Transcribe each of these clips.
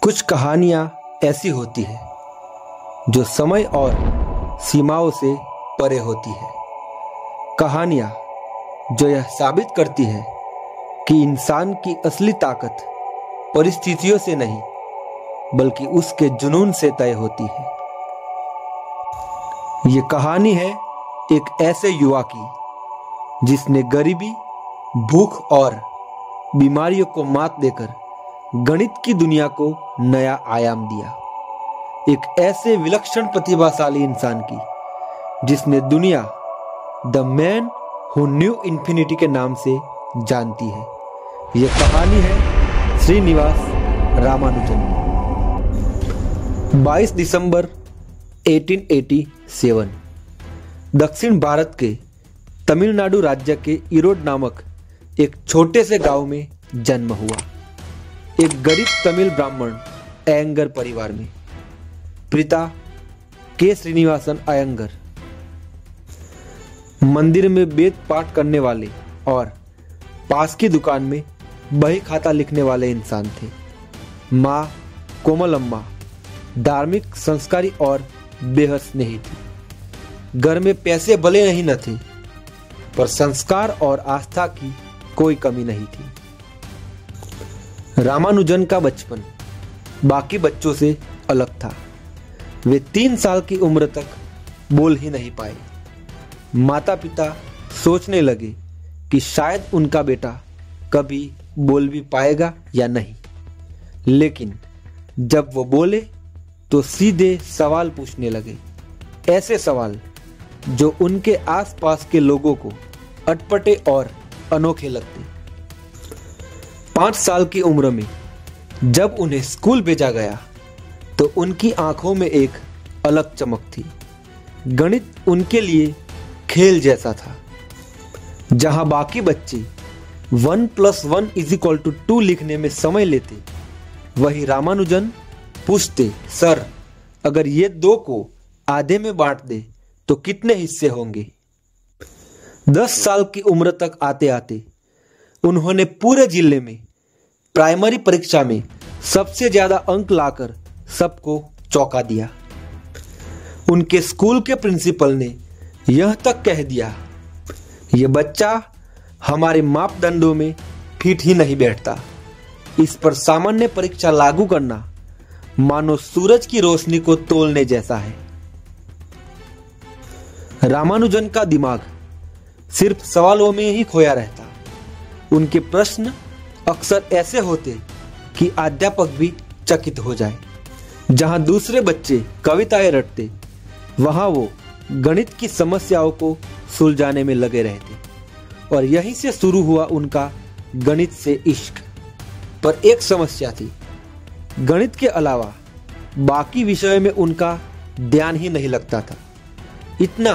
कुछ कहानियां ऐसी होती हैं जो समय और सीमाओं से परे होती है। कहानियां जो यह साबित करती है कि इंसान की असली ताकत परिस्थितियों से नहीं बल्कि उसके जुनून से तय होती है। ये कहानी है एक ऐसे युवा की जिसने गरीबी, भूख और बीमारियों को मात देकर गणित की दुनिया को नया आयाम दिया। एक ऐसे विलक्षण प्रतिभाशाली इंसान की जिसने दुनिया the man who knew infinity के नाम से जानती है। यह कहानी है श्रीनिवास रामानुजन। 22 दिसंबर 1887 दक्षिण भारत के तमिलनाडु राज्य के ईरोड नामक एक छोटे से गांव में जन्म हुआ। एक गरीब तमिल ब्राह्मण अयंगर परिवार में। पिता के श्रीनिवासन अयंगर मंदिर में वेद पाठ करने वाले और पास की दुकान में बही खाता लिखने वाले इंसान थे। माँ कोमलम्मा धार्मिक, संस्कारी और बेहद स्नेही थी। घर में पैसे भले नहीं न थे पर संस्कार और आस्था की कोई कमी नहीं थी। रामानुजन का बचपन बाकी बच्चों से अलग था। वे 3 साल की उम्र तक बोल ही नहीं पाए। माता पिता सोचने लगे कि शायद उनका बेटा कभी बोल भी पाएगा या नहीं, लेकिन जब वो बोले तो सीधे सवाल पूछने लगे, ऐसे सवाल जो उनके आसपास के लोगों को अटपटे और अनोखे लगते। 5 साल की उम्र में जब उन्हें स्कूल भेजा गया तो उनकी आंखों में एक अलग चमक थी। गणित उनके लिए खेल जैसा था। जहां बाकी बच्चे 1 + 1 = 2 लिखने में समय लेते, वही रामानुजन पूछते, सर अगर ये 2 को आधे में बांट दे तो कितने हिस्से होंगे। 10 साल की उम्र तक आते आते उन्होंने पूरे जिले में प्राइमरी परीक्षा में सबसे ज्यादा अंक लाकर सबको चौंका दिया। उनके स्कूल के प्रिंसिपल ने यह तक कह दिया, यह बच्चा हमारे मापदंडों में फिट ही नहीं बैठता। इस पर सामान्य परीक्षा लागू करना मानो सूरज की रोशनी को तोलने जैसा है। रामानुजन का दिमाग सिर्फ सवालों में ही खोया रहता। उनके प्रश्न अक्सर ऐसे होते कि अध्यापक भी चकित हो जाए। जहां दूसरे बच्चे कविताएं रटते, वहां वो गणित की समस्याओं को सुलझाने में लगे रहते। और यहीं से शुरू हुआ उनका गणित से इश्क। पर एक समस्या थी, गणित के अलावा बाकी विषयों में उनका ध्यान ही नहीं लगता था। इतना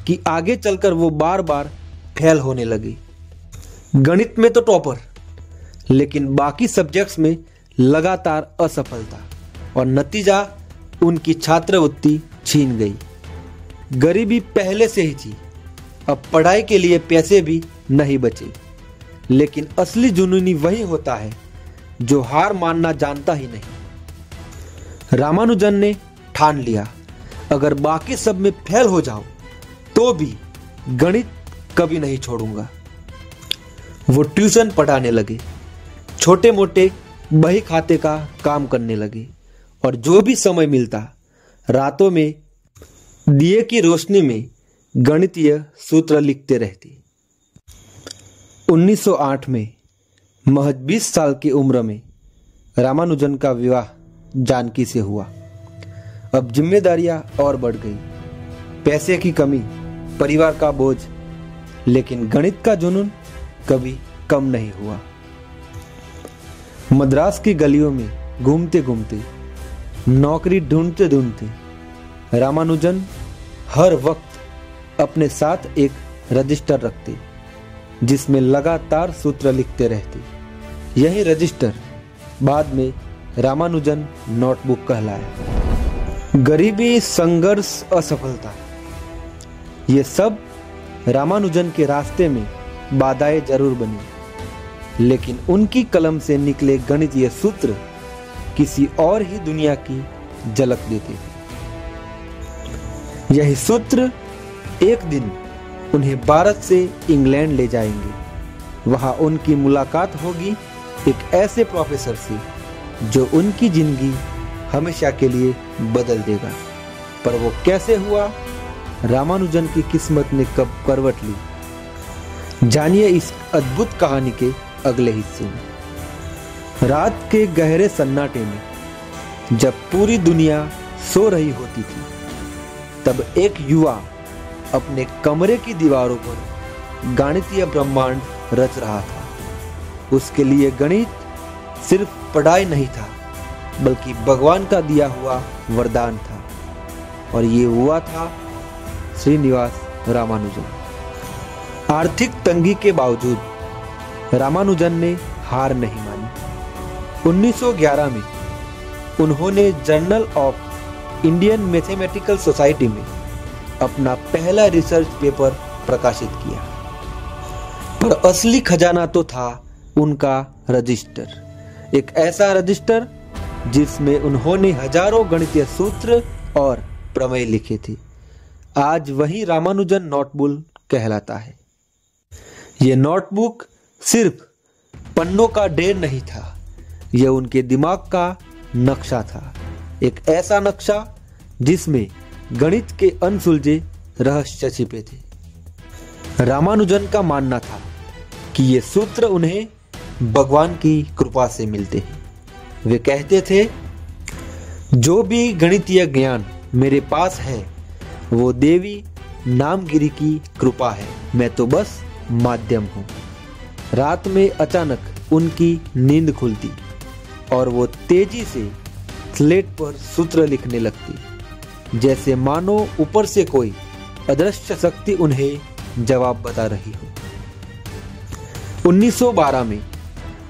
कि आगे चलकर वो बार बार फेल होने लगे। गणित में तो टॉपर, लेकिन बाकी सब्जेक्ट्स में लगातार असफलता और नतीजा उनकी छात्रवृत्ति छीन गई। गरीबी पहले से ही थी, अब पढ़ाई के लिए पैसे भी नहीं बचे। लेकिन असली जुनूनी वही होता है जो हार मानना जानता ही नहीं। रामानुजन ने ठान लिया, अगर बाकी सब में फेल हो जाऊं तो भी गणित कभी नहीं छोड़ूंगा। वो ट्यूशन पढ़ाने लगे, छोटे मोटे बही खाते का काम करने लगे और जो भी समय मिलता रातों में दिए की रोशनी में गणितीय सूत्र लिखते रहते। 1908 में महज 20 साल की उम्र में रामानुजन का विवाह जानकी से हुआ। अब जिम्मेदारियां और बढ़ गई, पैसे की कमी, परिवार का बोझ, लेकिन गणित का जुनून कभी कम नहीं हुआ। मद्रास की गलियों में घूमते घूमते, नौकरी ढूंढते ढूंढते रामानुजन हर वक्त अपने साथ एक रजिस्टर रखते जिसमें लगातार सूत्र लिखते रहते। यही रजिस्टर बाद में रामानुजन नोटबुक कहलाया। गरीबी, संघर्ष, असफलता, ये सब रामानुजन के रास्ते में बाधाएं जरूर बनी, लेकिन उनकी कलम से निकले गणितीय सूत्र किसी और ही दुनिया की झलक देते थे। यही सूत्र एक दिन उन्हें भारत से इंग्लैंड ले जाएंगे। वहां उनकी मुलाकात होगी एक ऐसे प्रोफेसर से जो उनकी जिंदगी हमेशा के लिए बदल देगा। पर वो कैसे हुआ, रामानुजन की किस्मत ने कब करवट ली, जानिए इस अद्भुत कहानी के अगले हिस्से में। रात के गहरे सन्नाटे में जब पूरी दुनिया सो रही होती थी, तब एक युवा अपने कमरे की दीवारों पर गणितीय ब्रह्मांड रच रहा था। उसके लिए गणित सिर्फ पढ़ाई नहीं था, बल्कि भगवान का दिया हुआ वरदान था। और ये हुआ था श्रीनिवास रामानुजन। आर्थिक तंगी के बावजूद रामानुजन ने हार नहीं मानी। 1911 में उन्होंने journal of Indian mathematical society में अपना पहला रिसर्च पेपर प्रकाशित किया। पर असली खजाना तो था उनका रजिस्टर, एक ऐसा रजिस्टर जिसमें उन्होंने हजारों गणितीय सूत्र और प्रमेय लिखे थे। आज वही रामानुजन नोटबुक कहलाता है। यह नोटबुक सिर्फ पन्नों का ढेर नहीं था, यह उनके दिमाग का नक्शा था। एक ऐसा नक्शा जिसमें गणित के अनसुलझे रहस्य छिपे थे। रामानुजन का मानना था कि ये सूत्र उन्हें भगवान की कृपा से मिलते हैं। वे कहते थे, जो भी गणितीय ज्ञान मेरे पास है वो देवी नामगिरी की कृपा है, मैं तो बस माध्यम हूं। रात में अचानक उनकी नींद खुलती और वो तेजी से स्लेट पर सूत्र लिखने लगती, जैसे मानो ऊपर से कोई अदृश्य शक्ति उन्हें जवाब बता रही हो। 1912 में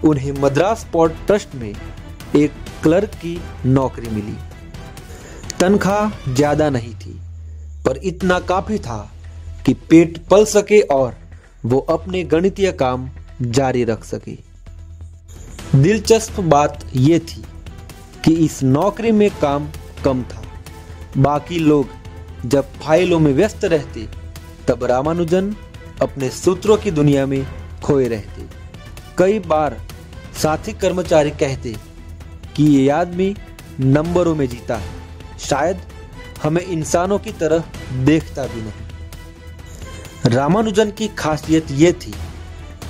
उन्हें मद्रास पोर्ट ट्रस्ट में एक क्लर्क की नौकरी मिली। तनख्वाह ज्यादा नहीं थी, पर इतना काफी था कि पेट पल सके और वो अपने गणितीय काम जारी रख सके। दिलचस्प बात यह थी कि इस नौकरी में काम कम था। बाकी लोग जब फाइलों में व्यस्त रहते, तब रामानुजन अपने सूत्रों की दुनिया में खोए रहते। कई बार साथी कर्मचारी कहते कि ये आदमी नंबरों में जीता है, शायद हमें इंसानों की तरह देखता भी नहीं। रामानुजन की खासियत यह थी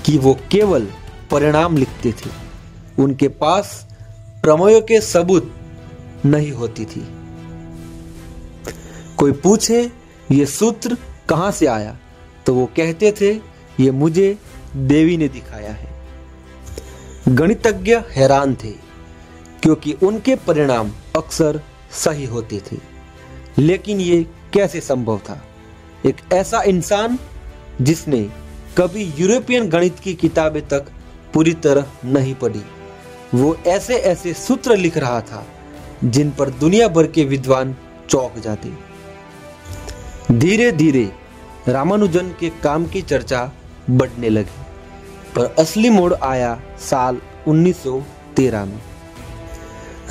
कि वो केवल परिणाम लिखते थे, उनके पास प्रमेयों के सबूत नहीं होती थी। कोई पूछे ये सूत्र कहां से आया, तो वो कहते थे ये मुझे देवी ने दिखाया है। गणितज्ञ हैरान थे, क्योंकि उनके परिणाम अक्सर सही होते थे। लेकिन ये कैसे संभव था? एक ऐसा इंसान जिसने कभी यूरोपियन गणित की किताबें तक पूरी तरह नहीं पढ़ी, वो ऐसे ऐसे सूत्र लिख रहा था जिन पर दुनिया भर के विद्वान चौंक जाते। धीरे धीरे रामानुजन के काम की चर्चा बढ़ने लगी, पर असली मोड़ आया साल 1913 में।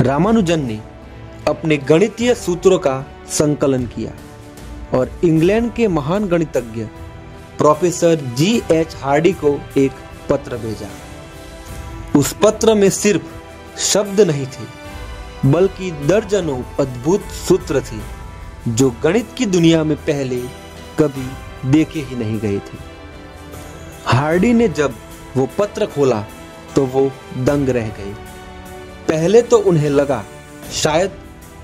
रामानुजन ने अपने गणितीय सूत्रों का संकलन किया और इंग्लैंड के महान गणितज्ञ प्रोफेसर G.H. हार्डी को एक पत्र भेजा। उस पत्र में सिर्फ शब्द नहीं थे, बल्कि दर्जनों अद्भुत सूत्र थे जो गणित की दुनिया में पहले कभी देखे ही नहीं गए थे। हार्डी ने जब वो पत्र खोला तो वो दंग रह गए। पहले तो उन्हें लगा शायद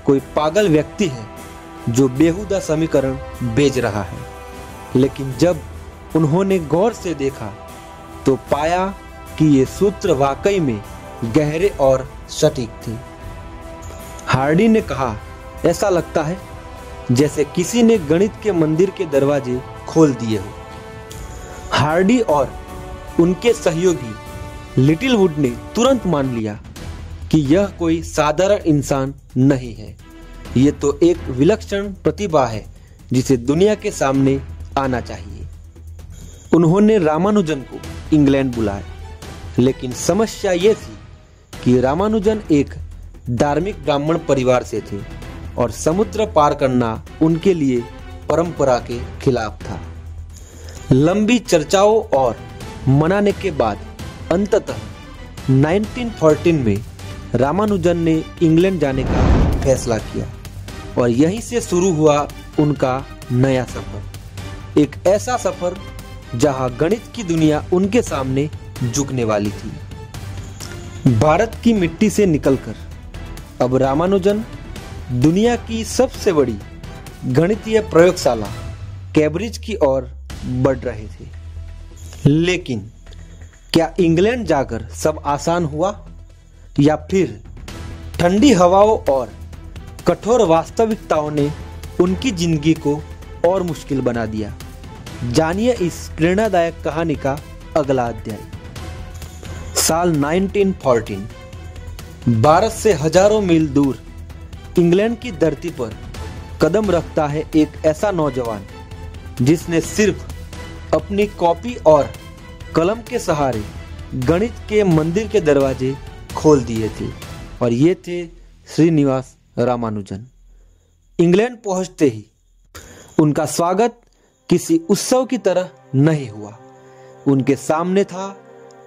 कोई पागल व्यक्ति है जो बेहुदा समीकरण भेज रहा है, लेकिन जब उन्होंने गौर से देखा तो पाया कि ये सूत्र वाकई में गहरे और सटीक थे। हार्डी ने कहा, ऐसा लगता है जैसे किसी ने गणित के मंदिर के दरवाजे खोल दिए हो। हार्डी और उनके सहयोगी लिटिलवुड ने तुरंत मान लिया कि यह कोई साधारण इंसान नहीं है, यह तो एक विलक्षण प्रतिभा है जिसे दुनिया के सामने आना चाहिए। उन्होंने रामानुजन को इंग्लैंड बुलाया, लेकिन समस्या यह थी कि रामानुजन एक धार्मिक ब्राह्मण परिवार से थे और समुद्र पार करना उनके लिए परंपरा के खिलाफ था। लंबी चर्चाओं और मनाने के बाद अंततः 1914 में रामानुजन ने इंग्लैंड जाने का फैसला किया और यहीं से शुरू हुआ उनका नया सफर। एक ऐसा सफर जहां गणित की दुनिया उनके सामने झुकने वाली थी। भारत की मिट्टी से निकलकर अब रामानुजन दुनिया की सबसे बड़ी गणितीय प्रयोगशाला कैम्ब्रिज की ओर बढ़ रहे थे। लेकिन क्या इंग्लैंड जाकर सब आसान हुआ या फिर ठंडी हवाओं और कठोर वास्तविकताओं ने उनकी जिंदगी को और मुश्किल बना दिया? जानिए इस प्रेरणादायक कहानी का अगला अध्याय। साल 1914, भारत से हजारों मील दूर इंग्लैंड की धरती पर कदम रखता है एक ऐसा नौजवान जिसने सिर्फ अपनी कॉपी और कलम के सहारे गणित के मंदिर के दरवाजे खोल दिए थे, और ये थे श्रीनिवास रामानुजन। इंग्लैंड पहुंचते ही उनका स्वागत किसी उत्सव की तरह नहीं हुआ। उनके सामने था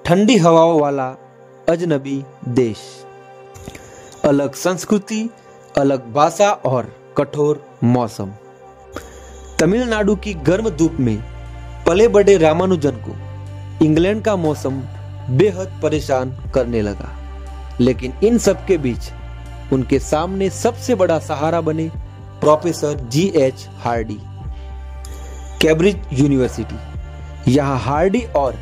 ठंडी हवाओं वाला अजनबी देश, अलग संस्कृति, अलग भाषा और कठोर मौसम। तमिलनाडु की गर्म धूप में पले बड़े रामानुजन को इंग्लैंड का मौसम बेहद परेशान करने लगा। लेकिन इन सब के बीच उनके सामने सबसे बड़ा सहारा बने professor G.H. Hardy. Cambridge university, यहाँ हार्डी और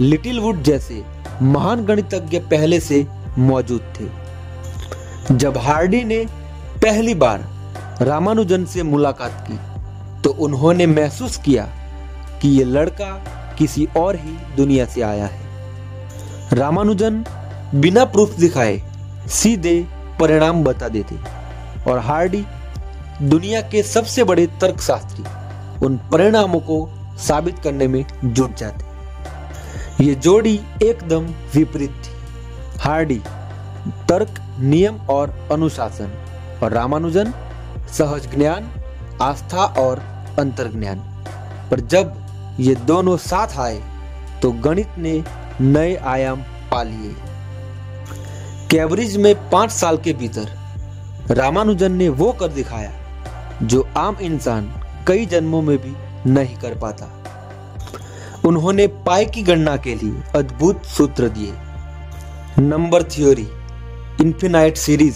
लिटिलवुड जैसे महान गणितज्ञ पहले से मौजूद थे। जब हार्डी ने पहली बार रामानुजन से मुलाकात की तो उन्होंने महसूस किया कि ये लड़का किसी और ही दुनिया से आया है। रामानुजन बिना प्रूफ दिखाए सीधे परिणाम बता देते और हार्डी, दुनिया के सबसे बड़े तर्कशास्त्री, उन परिणामों को साबित करने में जुट जाते। ये जोड़ी एकदम विपरीत थी। हार्डी तर्क, नियम और अनुशासन, और रामानुजन सहज ज्ञान, आस्था और अंतर्ज्ञान। पर जब ये दोनों साथ आए तो गणित ने नए आयाम पा लिए। कैम्ब्रिज में 5 साल के भीतर रामानुजन ने वो कर दिखाया जो आम इंसान कई जन्मों में भी नहीं कर पाता। उन्होंने पाई की गणना के लिए अद्भुत सूत्र दिए, number theory, infinite series,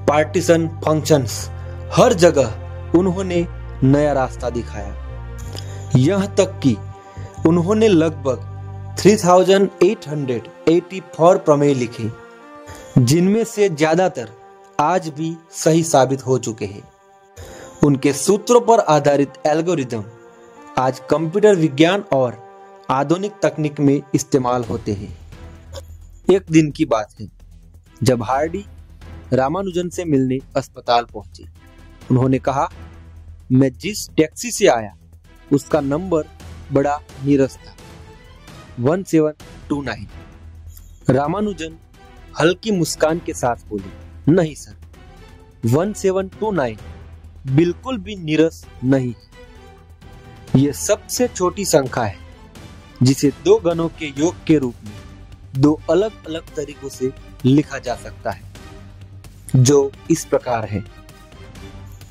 partition functions, हर जगह उन्होंने नया रास्ता दिखाया। यहां तक कि उन्होंने लगभग 3884 प्रमेय लिखे, जिनमें से ज्यादातर आज भी सही साबित हो चुके हैं। उनके सूत्रों पर आधारित एल्गोरिदम आज कंप्यूटर विज्ञान और आधुनिक तकनीक में इस्तेमाल होते हैं। एक दिन की बात है जब हार्डी रामानुजन से मिलने अस्पताल पहुंचे। उन्होंने कहा, मैं जिस टैक्सी से आया उसका नंबर बड़ा नीरस था, 1729। रामानुजन हल्की मुस्कान के साथ बोले, नहीं सर, 1729 बिल्कुल भी नीरस नहीं है। यह सबसे छोटी संख्या है जिसे 2 गणों के योग के रूप में 2 अलग अलग तरीकों से लिखा जा सकता है, जो इस प्रकार है।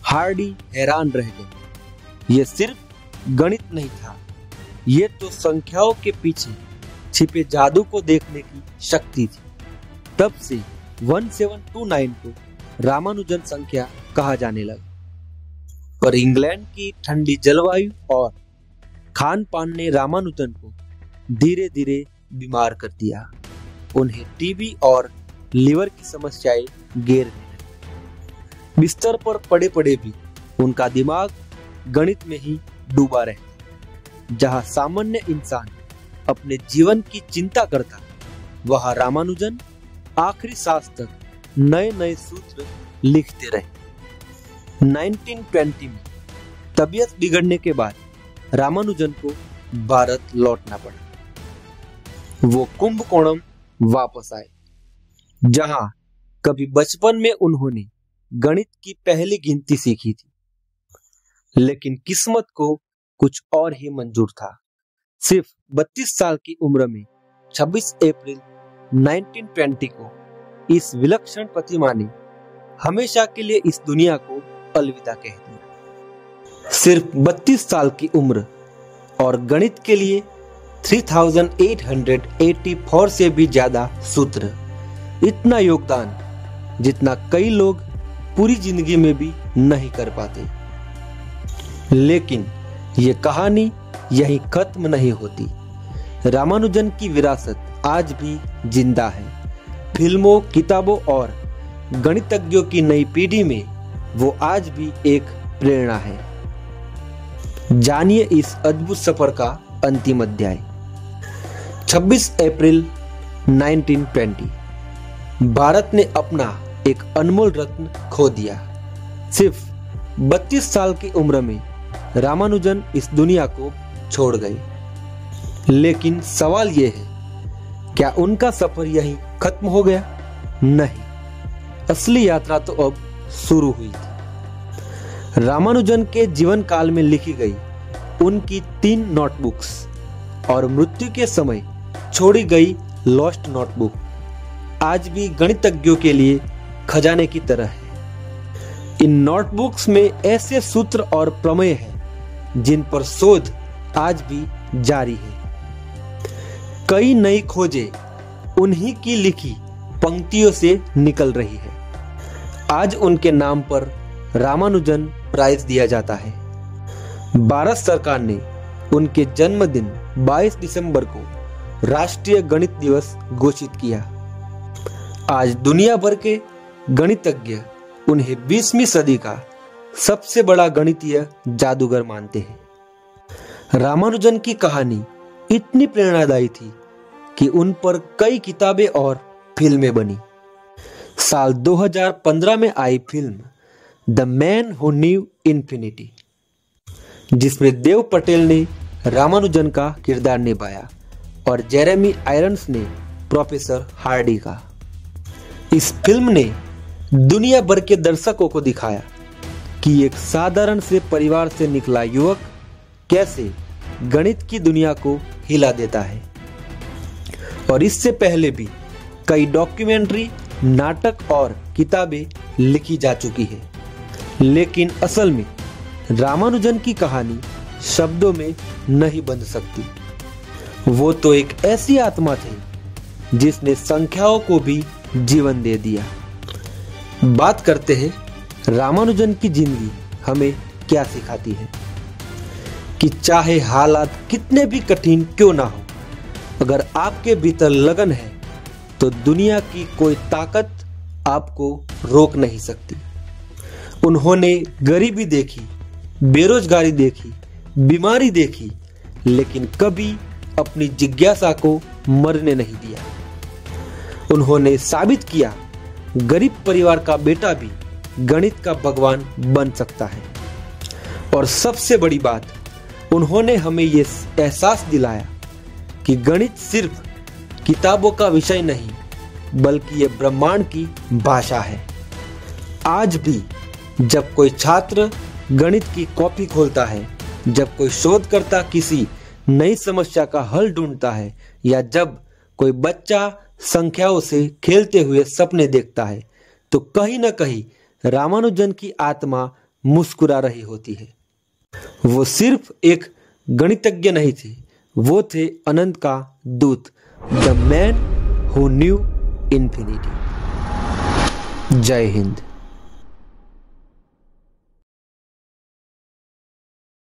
हार्डी हैरान रह गए। यह सिर्फ गणित नहीं था, यह तो संख्याओं के पीछे छिपे जादू को देखने की शक्ति थी। तब से 1729 को रामानुजन संख्या कहा जाने लगा। पर इंग्लैंड की ठंडी जलवायु और खान पान ने रामानुजन को धीरे धीरे बीमार कर दिया। उन्हें टीबी और लीवर की समस्याएं घेरने लगी। बिस्तर पर पड़े पड़े भी उनका दिमाग गणित में ही डूबा रहता। जहां सामान्य इंसान अपने जीवन की चिंता करता, वहां रामानुजन आखिरी सांस तक नए नए सूत्र लिखते रहे। 1920 में तबीयत बिगड़ने के बाद रामानुजन को भारत लौटना पड़ा। वो कुंभकोणम वापस आए, जहां कभी बचपन में उन्होंने गणित की पहली गिनती सीखी थी, लेकिन किस्मत को कुछ और ही मंजूर था। सिर्फ 32 साल की उम्र में 26 अप्रैल 1920 को इस विलक्षण प्रतिमा ने हमेशा के लिए इस दुनिया को अलविदा कह दिया। सिर्फ 32 साल की उम्र और गणित के लिए 3884 से भी ज्यादा सूत्र, इतना योगदान जितना कई लोग पूरी जिंदगी में भी नहीं कर पाते। लेकिन ये कहानी यहीं खत्म नहीं होती। रामानुजन की विरासत आज भी जिंदा है। फिल्मों, किताबों और गणितज्ञों की नई पीढ़ी में वो आज भी एक प्रेरणा है। जानिए इस अद्भुत सफर का अंतिम अध्याय। 26 अप्रैल 1920 भारत ने अपना एक अनमोल रत्न खो दिया। सिर्फ 32 साल की उम्र में रामानुजन इस दुनिया को छोड़ गए। लेकिन सवाल यह है, क्या उनका सफर यहीं खत्म हो गया? नहीं, असली यात्रा तो अब शुरू हुई थी। रामानुजन के जीवन काल में लिखी गई उनकी 3 नोटबुक्स और मृत्यु के समय छोड़ी गई लॉस्ट नोटबुक आज भी गणितज्ञों के लिए खजाने की तरह है। इन नोटबुक्स में ऐसे सूत्र और प्रमेय हैं जिन पर शोध आज भी जारी है। कई नई खोजें उन्हीं की लिखी पंक्तियों से निकल रही है। आज उनके नाम पर रामानुजन प्राइज दिया जाता है। भारत सरकार ने उनके जन्मदिन 22 दिसंबर को राष्ट्रीय गणित दिवस घोषित किया। आज दुनिया भर के गणितज्ञ उन्हें 20वीं सदी का सबसे बड़ा गणितीय जादूगर मानते हैं। रामानुजन की कहानी इतनी प्रेरणादायी थी कि उन पर कई किताबें और फिल्में बनी। साल 2015 में आई film the man who knew infinity, जिसमें देव पटेल ने रामानुजन का किरदार निभाया और जेरेमी आयरन्स ने प्रोफेसर हार्डी का। इस फिल्म ने दुनिया भर के दर्शकों को दिखाया कि एक साधारण से परिवार से निकला युवक कैसे गणित की दुनिया को हिला देता है। और इससे पहले भी कई डॉक्यूमेंट्री, नाटक और किताबें लिखी जा चुकी है, लेकिन असल में रामानुजन की कहानी शब्दों में नहीं बन सकती। वो तो एक ऐसी आत्मा थे जिसने संख्याओं को भी जीवन दे दिया। बात करते हैं रामानुजन की जिंदगी हमें क्या सिखाती है कि चाहे हालात कितने भी कठिन क्यों ना हो, अगर आपके भीतर लगन है तो दुनिया की कोई ताकत आपको रोक नहीं सकती। उन्होंने गरीबी देखी, बेरोजगारी देखी, बीमारी देखी, लेकिन कभी अपनी जिज्ञासा को मरने नहीं दिया। उन्होंने साबित किया गरीब परिवार का बेटा भी गणित का भगवान बन सकता है। और सबसे बड़ी बात, उन्होंने हमें यह एहसास दिलाया कि गणित सिर्फ किताबों का विषय नहीं, बल्कि यह ब्रह्मांड की भाषा है। आज भी जब कोई छात्र गणित की कॉपी खोलता है, जब कोई शोधकर्ता किसी नई समस्या का हल ढूंढता है, या जब कोई बच्चा संख्याओं से खेलते हुए सपने देखता है, तो कहीं ना कहीं रामानुजन की आत्मा मुस्कुरा रही होती है। वो सिर्फ एक गणितज्ञ नहीं थे, वो थे अनंत का दूत, the man who knew infinity. जय हिंद।